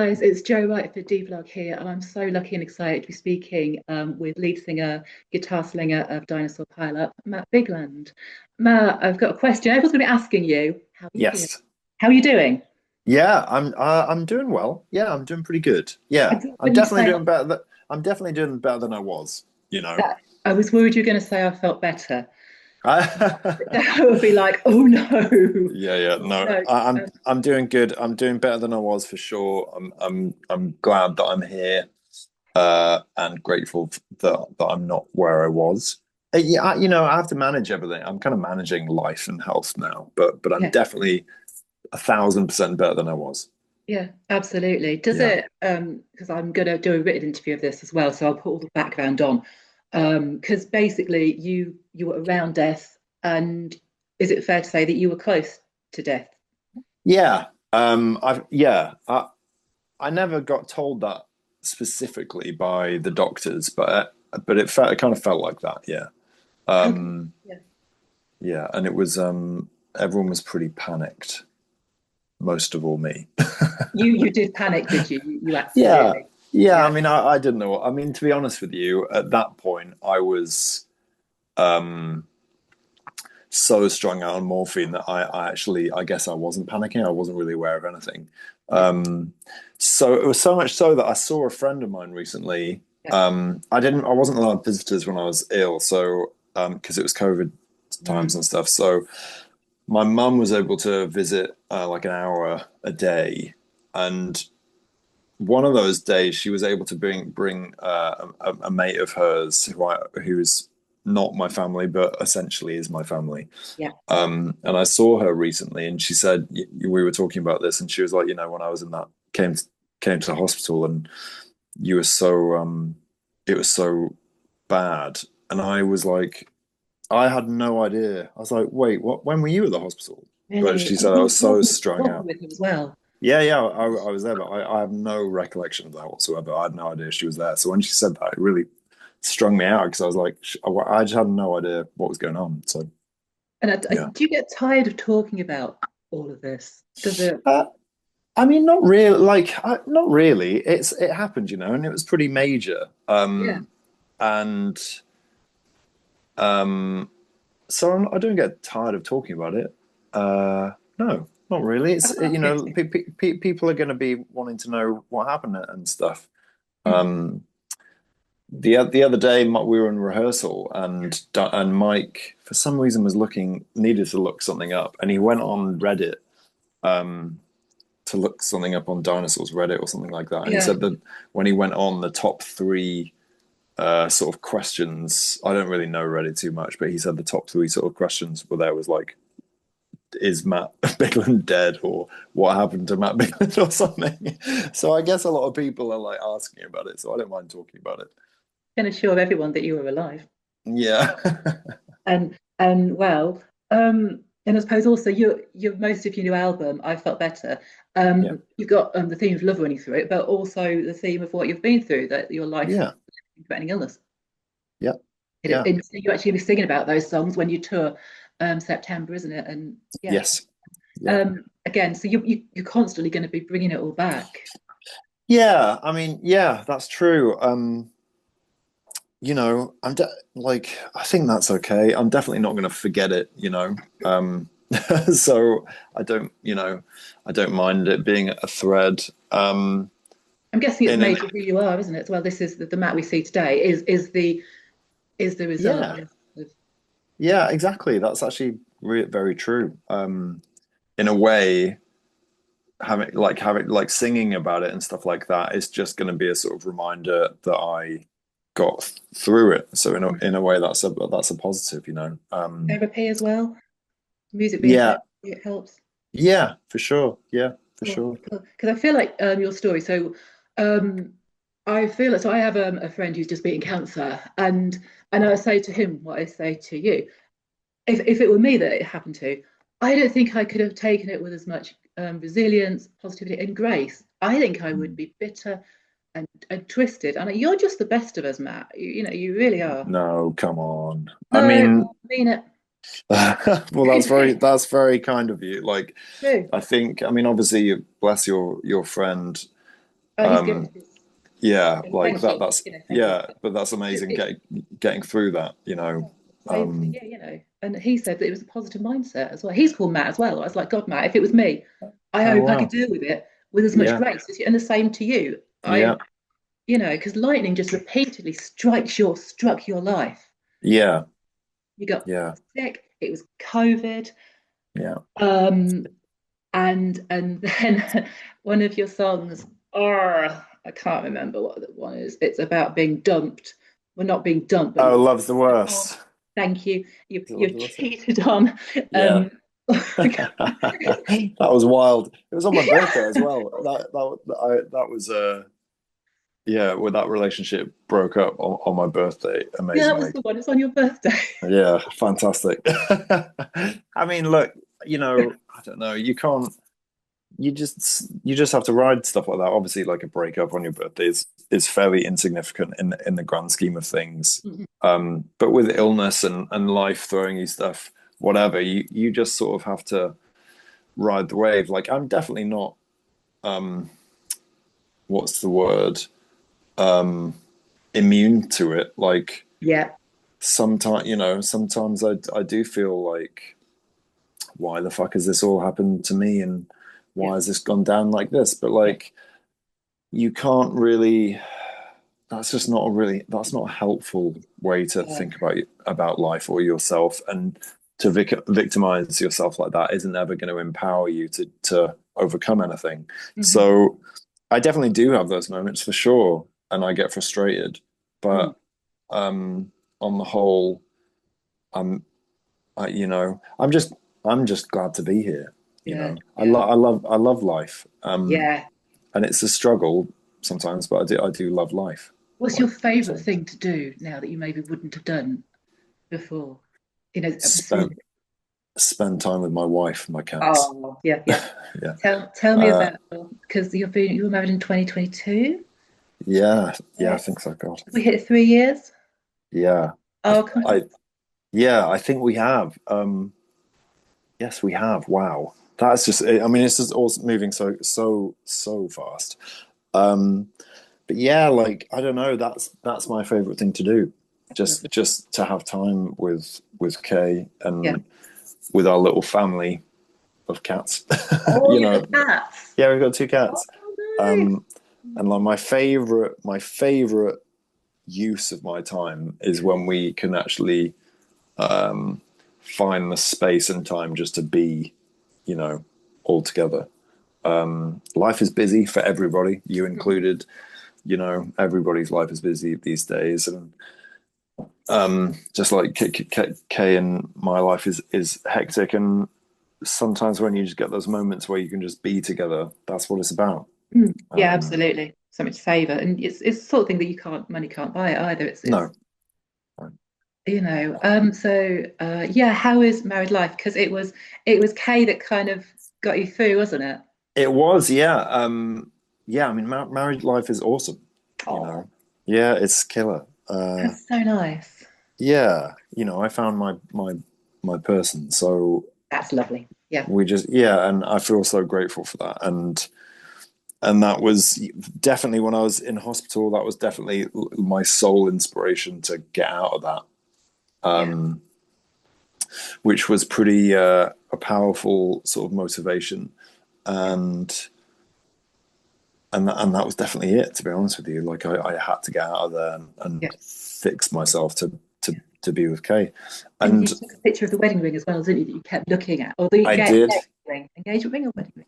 guys, it's Jo Wright for D-Vlog here, and I'm so lucky and excited to be speaking with lead singer, guitar slinger of Dinosaur Pile Up, Matt Bigland. Matt, I've got a question. Everyone's going to be asking you, how are you feeling? Yes. How are you doing? Yeah, I'm doing well. Yeah, I'm doing pretty good. Yeah, I'm When you definitely say doing better I'm definitely doing better than I was, you know. that, I was worried you were going to say I felt better. I, That would be like, oh no, yeah, no. no. I'm doing good. I'm doing better than I was for sure. I'm glad that I'm here and grateful that I'm not where I was. Yeah, I have to manage everything. I'm kind of managing life and health now, but I'm Yeah, definitely 1,000% better than I was. yeah, absolutely. Does Yeah. it? Because I'm going to do a written interview of this as well, so I'll put all the background on. Because basically, you were around death, and is it fair to say that you were close to death? Yeah. I never got told that specifically by the doctors, but it kind of felt like that. Yeah. Okay. Um, Yeah. yeah, and it was everyone was pretty panicked, most of all me. You did panic, did you? You Yeah. absolutely. Yeah, I Yeah. mean I didn't know. I mean, to be honest with you, at that point I was um so strung out on morphine that I actually, I guess I wasn't panicking. I wasn't really aware of anything. Yeah. So it was so much so that I saw a friend of mine recently. Yeah. I wasn't allowed visitors when I was ill. So, because it was COVID times Mm. and stuff. So my mum was able to visit like an hour a day. And one of those days she was able to bring a mate of hers who's not my family, but essentially is my family. Yeah. And I saw her recently, and she said we were talking about this, and she was like, when I was in that came to the hospital, and you were so it was so bad, and I was like, I had no idea. I was like, wait, what? When were you at the hospital? But Really. she And said I was so you strung walking out. with him as well. Yeah, I was there, but I have no recollection of that whatsoever. I had no idea she was there. So when she said that, it really strung me out because I was like, I just had no idea what was going on. So And yeah. do you get tired of talking about all of this? Does it? Uh, I mean, not really. Not really. It happened, and it was pretty major. Yeah. And um, so I don't get tired of talking about it. No, not really. Oh, good. People are going to be wanting to know what happened and stuff. Mm. Um, the other day, we were in rehearsal, and Mike, for some reason, needed to look something up, and he went on Reddit. Um, to look something up on dinosaurs Reddit or something like that. And he Yeah. said that when he went on the top three sort of questions, I don't really know Reddit too much, but he said the top three sort of questions were there was like, is Matt Bigland dead, or what happened to Matt Bigland or something? So I guess a lot of people are like asking about it, so I don't mind talking about it. Can assure everyone that you were alive. Yeah. And well, and I suppose also your most of your new album, I Felt Better. Yeah. You've got the theme of love running through it, but also the theme of what you've been through, that your life Yeah. threatening illness. Yeah. Yeah. And so you actually be singing about those songs when you tour September, isn't it? And yeah. Yes. Yeah. Again, so you're constantly going to be bringing it all back. Yeah. I mean, yeah, that's true. I'm like, I think that's okay. I'm definitely not going to forget it. So I don't mind it being a thread. I'm guessing it's In an made you who you are, isn't it? Well, this is the Matt we see today. Is the result Yeah, of yeah, exactly. That's actually very true. In a way, having like singing about it and stuff like that is just going to be a sort of reminder that I got through it. So in a way, that's a positive. therapy as well. Music being Yeah, therapy, it helps. yeah, for sure. Yeah, for Cool, sure. cool. Because I feel like your story. So I feel like so. I have a friend who's just beating cancer, and I say to him what I say to you. If it were me that it happened to, I don't think I could have taken it with as much resilience, positivity, and grace. I think I would Mm. be bitter and twisted. And you're just the best of us, Matt. You really are. No, come on. I No, I mean, mean it. well, that's very kind of you. Like, True. I think, I mean, obviously, bless your friend. Oh, he's good. Yeah, like Thank you. that's Thank you. yeah, but that's amazing getting through that, you know. Yeah, and he said that it was a positive mindset as well. He's called Matt as well. I was like, God, Matt, if it was me, I Oh hope I could wow. deal with it with as much Yeah, grace as you. And the same to you. yeah, Because lightning just repeatedly struck your life. yeah, You got yeah, sick. It was COVID. yeah. Um, and then one of your songs, I can't remember what the one is. It's about being dumped. Well, not being dumped, but Oh, you. love's the Oh, worst. thank you. Love You're the worst. cheated on. Yeah. Um, That was wild. It was on my birthday as well. That was yeah, when that relationship broke up on my birthday, yeah, that was amazingly. the one. It's on your birthday. Yeah, fantastic. I mean, look, I don't know. You just have to ride stuff like that. Obviously, like a breakup on your birthday is fairly insignificant in the grand scheme of things. Mhm. But with illness and life throwing you stuff, whatever, you just sort of have to ride the wave. Like I'm definitely not um what's the word? Immune to it. Like Yeah, sometimes I do feel like why the fuck has this all happened to me and yeah, why has this gone down like this? But like you can't really that's not a helpful way to yeah. think about life or yourself, and to victimize yourself like that isn't ever going to empower you to overcome anything. Mhm. So I definitely do have those moments for sure, and I get frustrated, Mm. but on the whole, I'm I'm just glad to be here. Yeah, I yeah, love life, yeah. and it's a struggle sometimes, but I do love life. What's your Like favourite so, thing to do now that you maybe wouldn't have done before? spend spend time with my wife, my cats. Oh, yeah, yeah. Yeah, Tell me uh, about, because you were married in 2022. yeah, yeah. I Yeah. think so. God, We hit 3 years. yeah. I, Oh, I, yeah. I think we have. Yes, we have. Wow, that's just. I mean, it's just all moving so fast. Um, but yeah, like I don't know. That's my favorite thing to do. that's Just lovely. just to have time with Kay Yeah. and with our little family of cats. Oh, you you know, got cats. yeah, we've got two Oh, cats. nice. Um, and like my favorite use of my time is when we can actually find the space and time just to be, you know, all together. Life is busy for everybody, you Mhm. included. Everybody's life is busy these days, and just like Kay and my life is hectic. And sometimes when you just get those moments where you can just be together, that's what it's about. Mm. Yeah, Um, absolutely. Something to savour, and it's the sort of thing that money can't buy it either. It's no, yeah. How is married life? Because it was Kay that kind of got you through, wasn't it? it was, yeah. Yeah, I mean, married life is awesome, you Oh, know. Yeah, it's killer. that's so nice. Yeah, I found my person. So That's lovely. Yeah. yeah, and I feel so grateful for that. And that was definitely when I was in hospital, that was definitely my sole inspiration to get out of that. Yeah. Which was pretty a powerful sort of motivation. Yeah. And that was definitely it, to be honest with you. Like I had to get out of there and Yeah. fix myself to be with Kay. And And you took a picture of the wedding ring as well, didn't you? That you kept looking at, or the I did. engagement ring or wedding ring?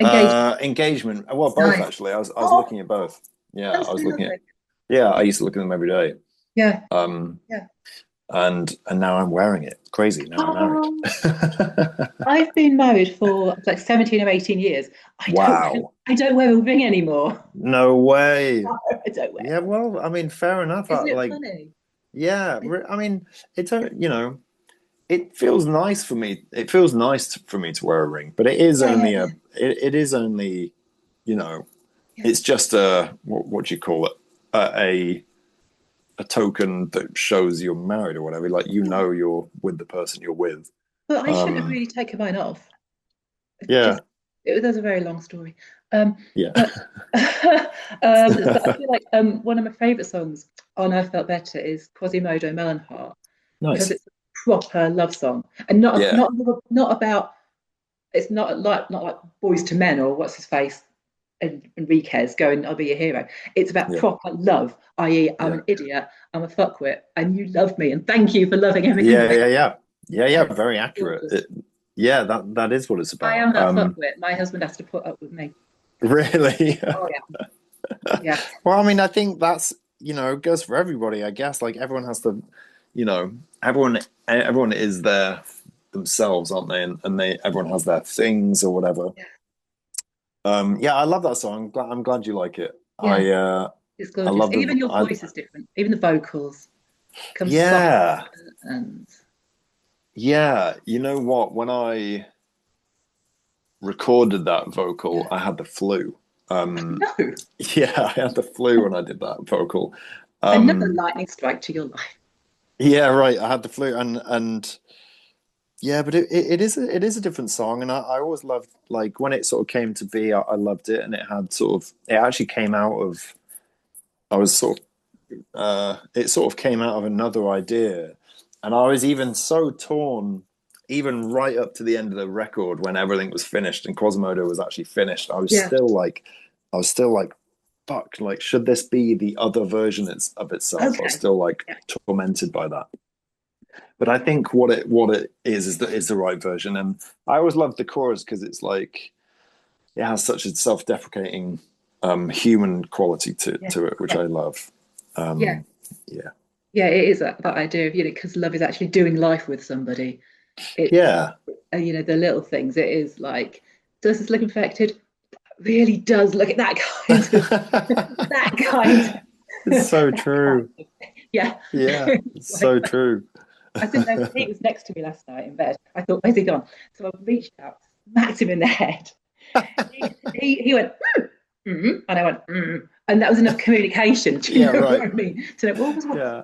Engagement. Engagement. Well, both Nice. actually. I was Oh, looking at both. Yeah, that's I so was looking at. lovely. Yeah, I used to look at them every day. Yeah. Um, Yeah. and now I'm wearing it. Crazy. Now I'm married. Oh, I've been married for like 17 or 18 years. Wow. I don't wear a ring anymore. No way. I don't wear Yeah, one. well, I mean, fair enough. Isn't it Like, funny? yeah, I mean, it feels nice for me. It feels nice for me to wear a ring, but it is only Yeah. it is only, you know, Yeah. it's just a, what do you call it? A token that shows you're married or whatever. Like, you're with the person you're with. But I shouldn't have Um, really taken mine off. It yeah. just, there's a very long story. Um, Yeah. but but I feel like one of my favourite songs on I Felt Better is Quasimodo Melonheart because Nice. it's a proper love song and not Yeah. not not about it's not like Boys to Men or what's his face and Enriquez going, I'll be your hero. It's about Yeah. proper love, i.e., I'm Yeah. an idiot, I'm a fuckwit, and you love me, and thank you for loving everything Yeah. about Yeah. Yeah. Yeah. me. Yeah. And it's Very accurate. gorgeous. Yeah, that is what it's I about. am that fuckwit. My husband has to put up with me. Really. Oh yeah, yeah, Well, I mean, I think that's, goes for everybody, I guess. Like everyone has to, you know, everyone is there themselves, aren't they? And everyone has their things or whatever. yeah, Yeah, I love that song. I'm glad you like it. yeah. It's I gorgeous. love Even your I voice is different. Even the vocals come soft yeah. and Yeah, you know what? When I recorded that vocal, yeah. I had the flu. Um, No, yeah, I had the flu when I did that vocal. another Um, lightning strike to your life. yeah, right. I had the flu, and yeah, but it is a different song, and I always loved like when it sort of came to be. I loved it, and it had sort of it actually came out of I was sort of it sort of came out of another idea, and I was even so torn. Even right up to the end of the record, when everything was finished and Quasimodo was actually finished, Yeah, I was still like, fuck, like, should this be the other version of itself? I was okay. still like Yeah, tormented by that. But I think what it is that is the right version. And I always loved the chorus because it's like it has such a self-deprecating human quality yeah, to it, which yeah, I love. yeah. Yeah. Yeah, it is that idea of, because love is actually doing life with somebody. It's, Yeah. the little things. It is like, does this look infected? Really does look at that kind of, that kind, It's so that kind true. of, yeah. Yeah, it's so true. I didn't know he was next to me last night in bed. I thought, where's he gone? So I reached out, smacked him in the head. He went, and I went, and that was enough communication. Do you Yeah, know what right. I mean? To know what was wrong. Yeah,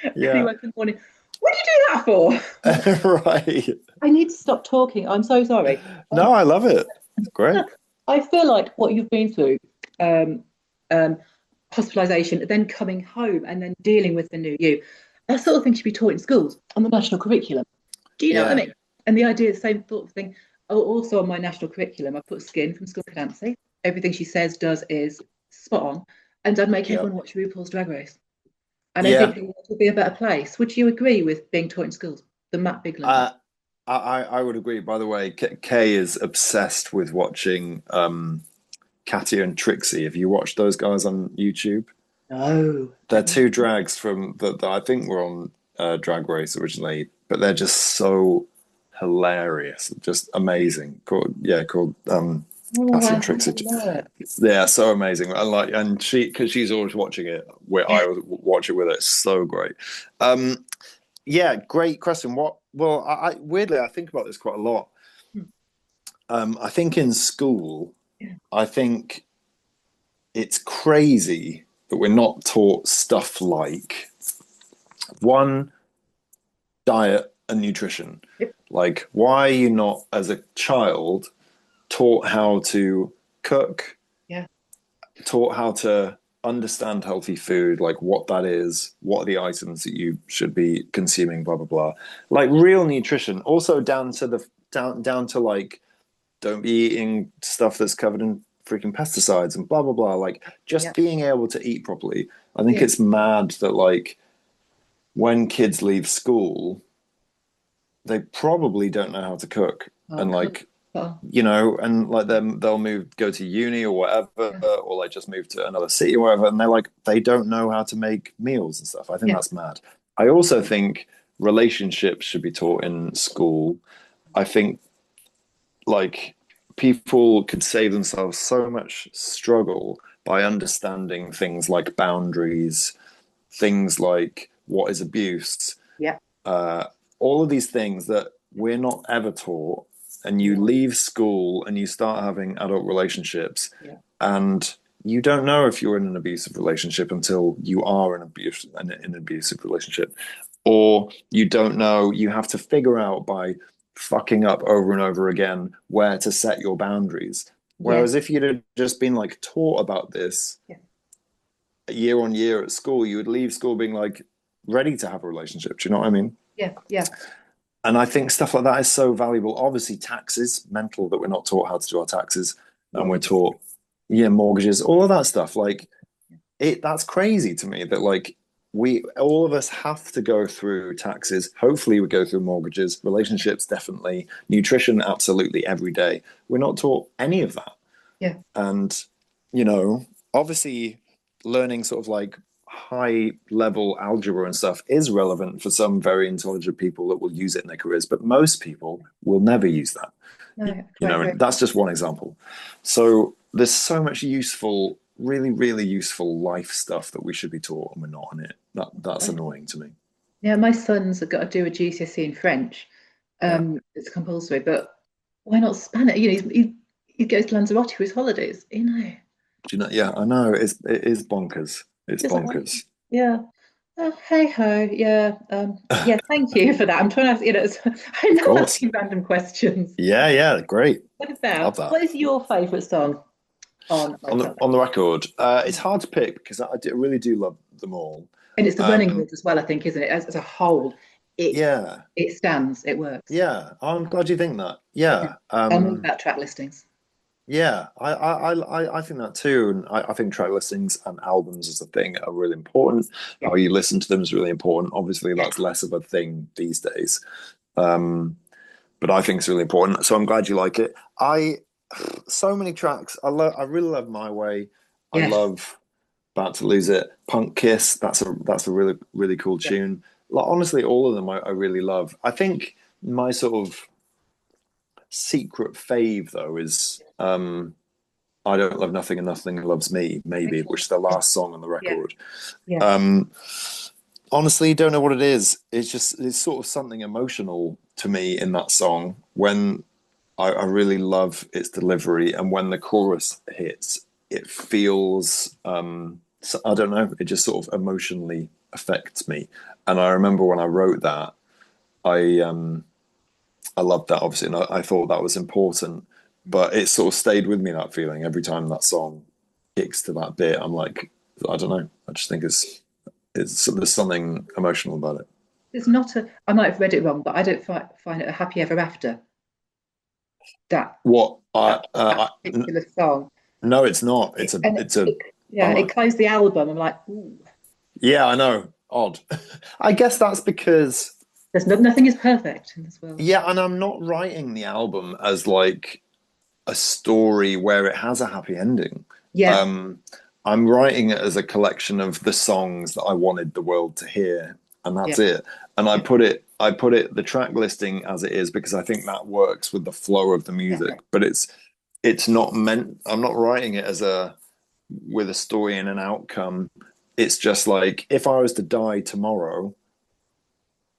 And he yeah. woke in the morning, what do you do that for? Right. I need to stop talking. I'm so sorry. No, Um, I love it. It's great. I feel like what you've been through, um, um, hospitalisation, then coming home and then dealing with the new you, that sort of thing should be taught in schools on the national curriculum. Do you know what I Yeah, mean? And the idea, the same sort of thing. Oh, also on my national curriculum, I put Skin from School Nancy. Everything she says, does is spot on. And I'd make yeah, everyone watch RuPaul's Drag Race. And I think yeah. the world would be a better place. Would you agree with being taught in schools? The Matt Bigland way. Uh, I would agree. By the way, Kay is obsessed with watching Katia and Trixie. Have you watched those guys on YouTube? No. They're two drags from that I think were on Drag Race originally, but they're just so hilarious, just amazing. Called Oh, Katia I and have Trixie. a look. Yeah, so amazing. And she because she's always watching it, where Yeah. I watch it with her. It's so great. Um, yeah, great question. What? Well, I weirdly I think about this quite a lot. Hmm. I think in school, Yeah. I think it's crazy that we're not taught stuff like one, diet and nutrition. Yep. Like, why are you not, as a child, taught how to cook, Yeah. taught how to understand healthy food, like what that is, what are the items that you should be consuming, blah blah blah. Like real nutrition. Also down to like don't be eating stuff that's covered in freaking pesticides and blah blah blah. Like just Yeah. being able to eat properly. I think Yeah. it's mad that like when kids leave school, they probably don't know how to cook. Oh, And cool. like Oh, and like them they'll go to uni or whatever, yeah. or like just move to another city or whatever, and they don't know how to make meals and stuff. I think Yeah. that's mad. I also think relationships should be taught in school. I think like people could save themselves so much struggle by understanding things like boundaries, things like what is abuse, Yeah. uh, all of these things that we're not ever taught. And you No. leave school and you start having adult relationships, Yeah. and you don't know if you're in an abusive relationship until you are in an abusive relationship, or you don't know. You have to figure out by fucking up over and over again where to set your boundaries. Yeah. Whereas if you'd have just been like taught about this Yeah. year on year at school, you would leave school being like ready to have a relationship. Do you know what I mean? Yeah. Yeah. And I think stuff like that is so valuable. Obviously, taxes, mental that we're not taught how to do our taxes, and we're Mortgages. taught, yeah, mortgages, all of that stuff. Like it, that's crazy to me that like we all of us have to go through taxes. Hopefully, we go through mortgages, relationships, definitely, nutrition, absolutely every day. We're not taught any of that. Yeah. And, obviously learning sort of like high level algebra and stuff is relevant for some very intelligent people that will use it in their careers, but most people will never use that. No, I quite agree. And that's just one example. So there's so much useful, really, really useful life stuff that we should be taught and we're not on it. That's annoying to me. Yeah, my son's got to do a GCSE in French. Yeah. It's compulsory, but why not Spanish? He goes to Lanzarote for his holidays. Do you know? Yeah, I know. It is bonkers. It's Just like, bonkers. yeah. Hey ho, yeah. Yeah, thank you for that. I'm trying to, I Of love course. asking random questions. Yeah, yeah, great. Love that. What is your favourite song on Open? On the record, it's hard to pick because I really do love them all. And it's the running Um, goods as well, I think, isn't it? As a whole, it yeah, it stands, it works. yeah. I'm glad you think that. Yeah. Yeah, I'm all about track listings. yeah. I think that too, and I think track listings and albums as a thing are really important. Yeah. How you listen to them is really important. Obviously, Yeah. that's less of a thing these days, um, but I think it's really important. So I'm glad you like it. So many tracks. I really love My Way. I Yes. love About to Lose It. Punk Kiss. That's a really really cool Yeah. tune. Like honestly, all of them I really love. I think my sort of secret fave though is I Don't Love Nothing and Nothing Loves Me, maybe, Okay. which is the Yeah. last song on the Yeah. record. Yeah. Um, honestly, don't know what it is. It's sort of something emotional to me in that song when I really love its delivery, and when the chorus hits, it feels I don't know, it just sort of emotionally affects me. And I remember when I wrote that, I loved that obviously, and I thought that was important. But it sort of stayed with me, that feeling every time that song kicks to that bit. I'm like, I don't know. I just think it's there's something emotional about it. It's not a, I might have read it wrong, but I don't find it a happy ever after. That What that particular song. no, it's not. And It's a yeah, bummer. it closed the album. I'm like, ooh, Yeah, I know. Odd. I guess that's because nothing is perfect in this world. yeah, and I'm not writing the album as like a story where it has a happy ending. Yeah, Um, I'm writing it as a collection of the songs that I wanted the world to hear, and yeah, that's it. And yeah, I put it the track listing as it is because I think that works with the flow of the yeah, music. But it's not meant. I'm not writing it as a with a story and an outcome. It's just like if I was to die tomorrow,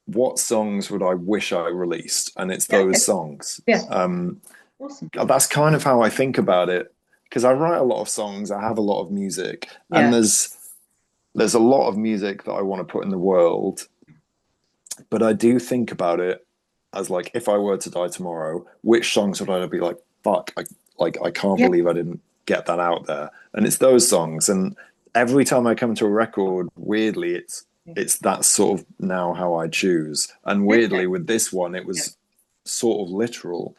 what songs would I wish I released? And it's yeah, those songs. yeah. Awesome. That's kind of how I think about it because I write a lot of songs, I have a lot of music, and Yeah, there's a lot of music that I want to put in the world, but I do think about it as like if I were to die tomorrow, which songs would I be like, fuck, I can't yeah, believe I didn't get that out there. And it's those songs. And every time I come to a record, weirdly, it's that sort of now how I choose. And okay. weirdly, with this one, it Yeah, was sort of literal.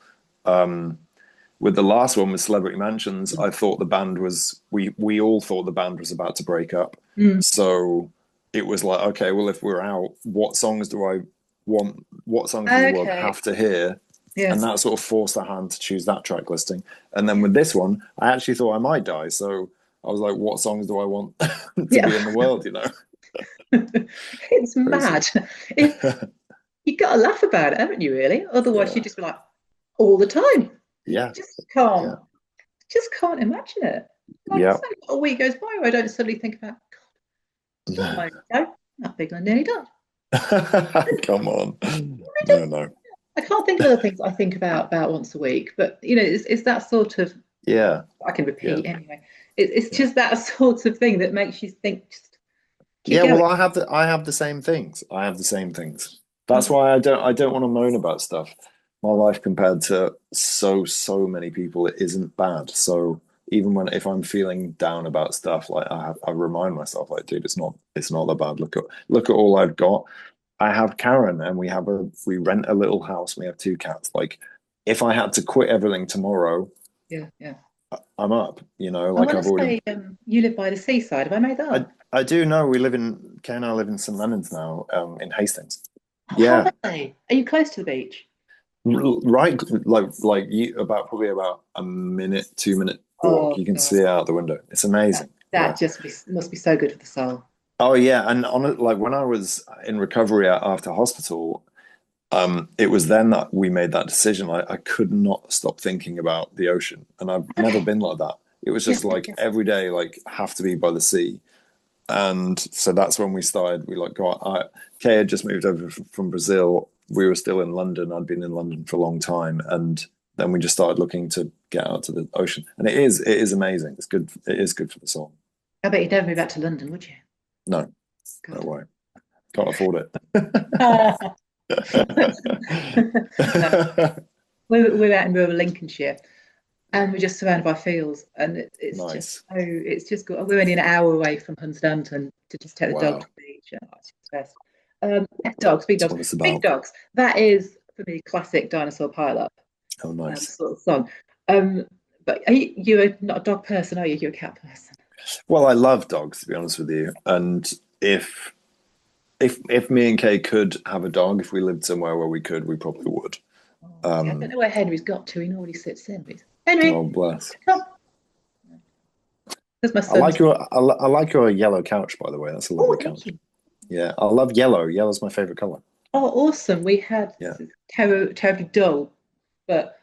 With the last one with Celebrity Mansions, I thought the band was we all thought the band was about to break up. mm, So it was like, okay, well, if we're out, what songs do I want? What songs does the world okay. have to hear? Yeah, And that sort of forced the hand to choose that track listing. And then yeah, with this one, I actually thought I might die. So I was like, what songs do I want to be yeah. in the world? It's Crazy. mad. It, you got to laugh about it, haven't you? Really? Otherwise, you Yeah. just be like all the time. You Yeah. Yeah. just can't imagine it. Like Yeah. so not a week goes by where I don't suddenly think about, God, not long ago, that Bigland nearly died. Come on. I No, no. can't think of other things I think about once a week, but it's that sort of Yeah. I can Yeah. repeat anyway. It's Yeah. just that sort of thing that makes you think. Just keep Yeah, going. well, I have the same things. I have the same things. That's Mm. why I don't want to moan about stuff. my life compared to so many people, it isn't bad. So even when if I'm feeling down about stuff, like I remind myself, like, dude, it's not that bad. Look at all I've got. I have Karen, and we rent a little house. We have two cats. Like, if I had to quit everything tomorrow, Yeah, yeah. I'm up. You know, I like want I've to already. say, you live by the seaside. Have I made that I up? I do know we live in Kay and I live in St Leonard's now, in Hastings. Oh, how Yeah, lovely. Are you close to the beach? right. Like you about probably about a minute, 2 minute walk. Oh You can God, see it out the window. It's that, amazing. Yeah. that must be so good for the soul. Oh yeah, and on it, like when I was in recovery after hospital, it was then that we made that decision. I could not stop thinking about the ocean, and I've never Okay. been like that. It was Yeah, just like every day, like have to be by the sea. And so that's when we started. We like got Kay had just moved over from Brazil. We were still in London. I'd been in London for a long time, and then we just started looking to get out to the ocean. And it is amazing. It's good. It is good for the soul. I bet you'd never move back to London, would you? No, no God. way. Can't afford No, it. we're out in rural Lincolnshire, and we're just surrounded by fields, and Nice. it's just good. We're only an hour away from Hunstanton to just take the dog to Wow. the beach. Oh, it's just the best. Dogs, big That's dogs, what it's big about. dogs. That is for me classic Dinosaur Pile Up Oh, nice. sort of song. Um, but you're not a dog person, are you? You're a cat person. Well, I love dogs, to be honest with you. And if me and Kay could have a dog, if we lived somewhere where we could, we probably would. Oh, see, I don't Um, know where Henry's got to. He normally sits in. oh, Henry, bless. come. Because my I son's. like your I like your yellow couch, by the way. That's a Oh, lovely thank couch. you. Yeah, I love yellow. Yellow's my favorite color. Oh, awesome. We had Yeah. this is terribly dull, but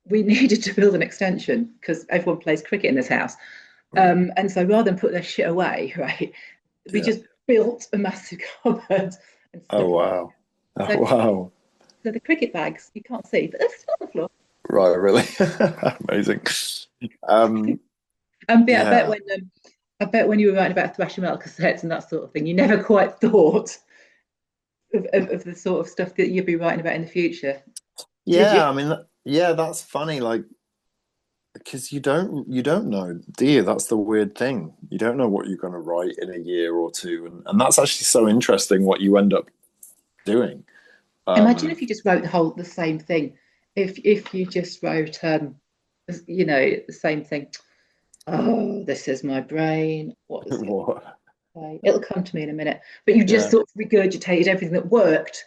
we needed to build an extension because everyone plays cricket in this house. Right. And so rather than put their shit away, right, we Yeah. just built a massive cupboard and Oh stuck it in. wow. Oh So, wow. so the cricket bags you can't see, but they're still on the floor. Right, really. Amazing. Um, And yeah. I bet when you were writing about thrash metal cassettes and that sort of thing, you never quite thought of the sort of stuff that you'd be writing about in the future, did you? Yeah, I mean, yeah, that's funny. Like, because you don't know, do you? That's the weird thing. You don't know what you're going to write in a year or two, and that's actually so interesting what you end up doing. Imagine Um, if you just wrote the same thing. If you just wrote the same thing. Oh, this is my brain. What is it? what? Like? It'll come to me in a minute. But you just Yeah, sort of regurgitated everything that worked,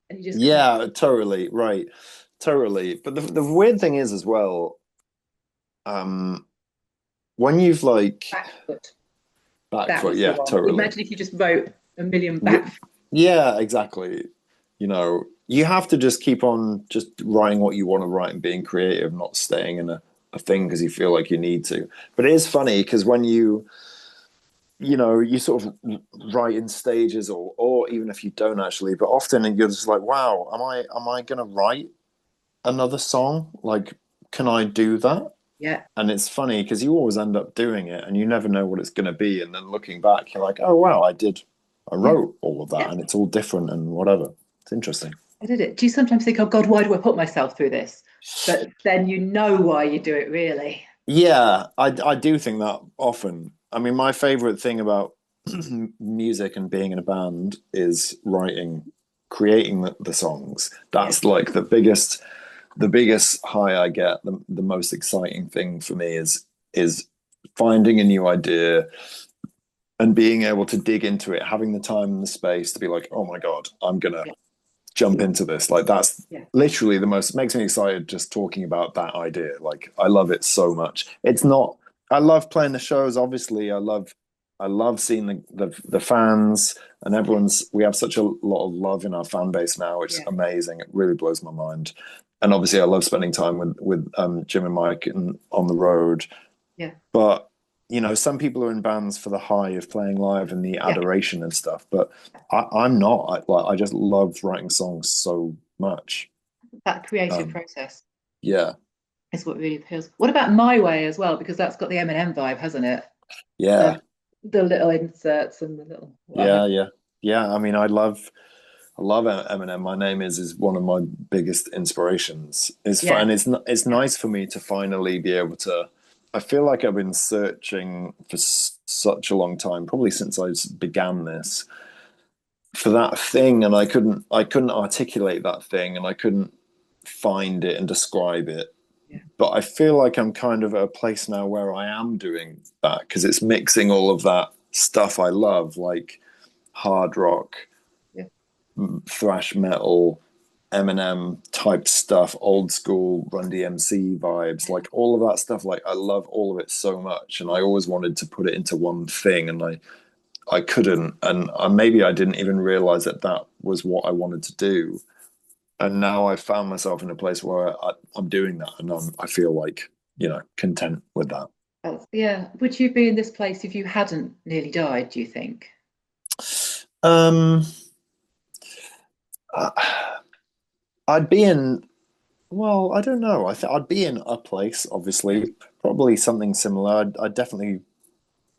and you just kind of yeah, totally right, totally. But the weird thing is as well, um, when you've like back foot. back That foot, was the yeah, one. totally. Imagine if you just wrote a million R back. Yeah, exactly. You know, you have to just keep on just writing what you want to write and being creative, not staying in a thing because you feel like you need to. But it is funny because when you sort of write in stages or even if you don't actually, but often you're just like, wow, am I gonna write another song? Like, can I do that? Yeah, And it's funny because you always end up doing it and you never know what it's gonna be. And then looking back, you're like, oh wow, I yeah, wrote all of that yeah. and it's all different and whatever. It's interesting. I did it. Do you sometimes think, oh God, why do I put myself through this? But then you know why you do it, really. Yeah, I do think that often. I mean, my favorite thing about music and being in a band is creating the songs. Yeah, That's like the biggest high I get. The most exciting thing for me is finding a new idea and being able to dig into it, having the time and the space to be like, oh my God, I'm gonna yeah, jump into this. Like that's yeah, literally the most makes me excited just talking about that idea. Like I love it so much. It's not I love playing the shows, obviously. I love seeing the fans and everyone's we have such a lot of love in our fan base now. It's yeah, amazing. It really blows my mind. And obviously I love spending time with Jim and Mike and on the road. yeah, But some people are in bands for the high of playing live and the yeah. adoration and stuff. But I'm not. I just love writing songs so much. That creative Um, process yeah, is what really appeals. What about My Way as well? Because that's got the Eminem vibe, hasn't it? yeah, The little inserts and the little whatever. yeah. I mean, I love I love Eminem. My Name Is one of my biggest inspirations. It's Yeah. fun. It's nice for me to finally be able to. I feel like I've been searching for such a long time, probably since began this, for that thing, and I couldn't articulate that thing, and I couldn't find it and describe it. Yeah. But I feel like I'm kind of at a place now where I am doing that because it's mixing all of that stuff I love, like hard rock, Yeah. thrash metal, Eminem type stuff, old school Run DMC vibes, like all of that stuff. Like I love all of it so much, and I always wanted to put it into one thing, and I couldn't, and maybe I didn't even realize that that was what I wanted to do. And now I found myself in a place where I'm doing that, and I feel like content with that. Yeah. Would you be in this place if you hadn't nearly died, do you think? Um, uh, I'd be in. Well, I don't know. I think I'd be in a place, obviously, probably something similar. I'd definitely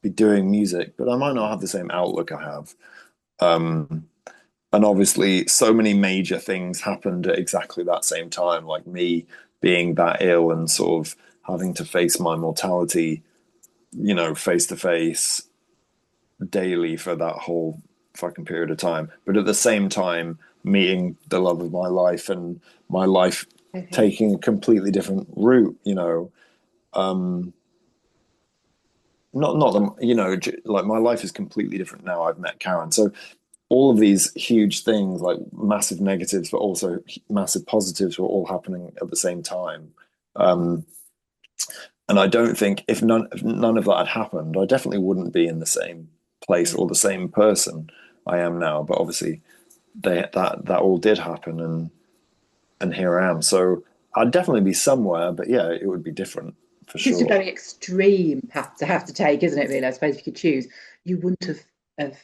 be doing music, but I might not have the same outlook I have. Um, and obviously, so many major things happened at exactly that same time, like me being that ill and sort of having to face my mortality, face to face daily for that whole fucking period of time. But at the same time, meeting the love of my life and my life Okay. taking a completely different route, um, not that like my life is completely different now. I've met Karen, so all of these huge things, like massive negatives, but also massive positives, were all happening at the same time. Um, and I don't think if none of that had happened, I definitely wouldn't be in the same place Yeah. or the same person I am now. But obviously, that all did happen, and here I am. So I'd definitely be somewhere, but yeah, it would be different for It's just a sure. very extreme path to have to take, isn't it, really? I suppose if you could choose, you wouldn't have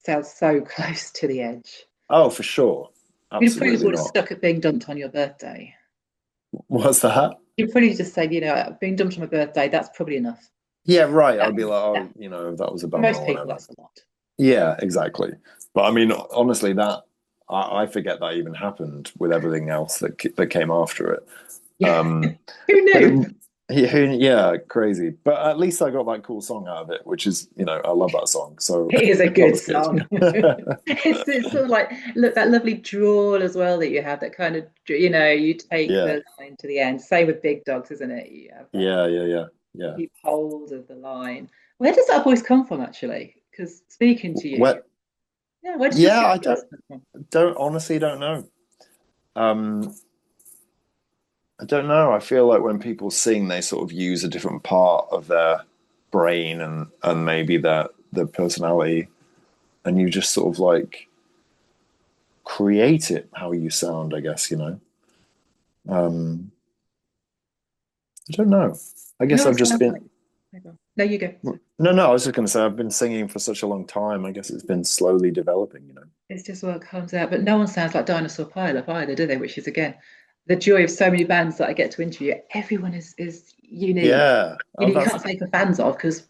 felt so close to the edge. Oh, for sure, You'd probably just absolutely would have not. stuck at being dumped on your birthday. What's that? You'd probably just say, being dumped on my birthday, that's probably enough. Yeah, right. That, I'd be like, that, oh, that was a for bummer most or people, whatever. that's a lot. Yeah, exactly. But I mean, honestly, that I forget that even happened with everything else that came after it. Yeah. Um, Who but knew? yeah, crazy. But at least I got that cool song out of it, which is, I love that song. So It is a that good was good. song. It's sort of like, look, that lovely drawl as well that you have, that kind of, you take Yeah, the line to the end. Same with Big Dogs, isn't it? You have that yeah, yeah, yeah, yeah. keep hold of the line. Where does that voice come from, actually? Because speaking to you, What? yeah, where does the Yeah, I singing don't voice come from? don't honestly don't know. Um, I don't know. I feel like when people sing, they sort of use a different part of their brain and maybe their personality, and you just sort of like create it how you sound, I guess. Um, I don't know. I You know guess what I've it just sounds been like? No, you go. no, I was just going to say I've been singing for such a long time. I guess it's been slowly developing. It's just what comes out. But no one sounds like Dinosaur Pile Up either, do they? Which is, again, the joy of so many bands that I get to interview. Everyone is unique. Yeah. Oh, You that's can't say for fans of, because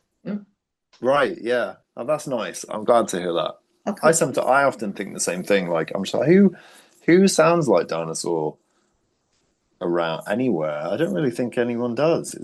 right. Yeah. Oh, that's nice. I'm glad to hear that. oh, good. I often think the same thing. Like I'm just like who sounds like Dinosaur around anywhere? I don't really think anyone does.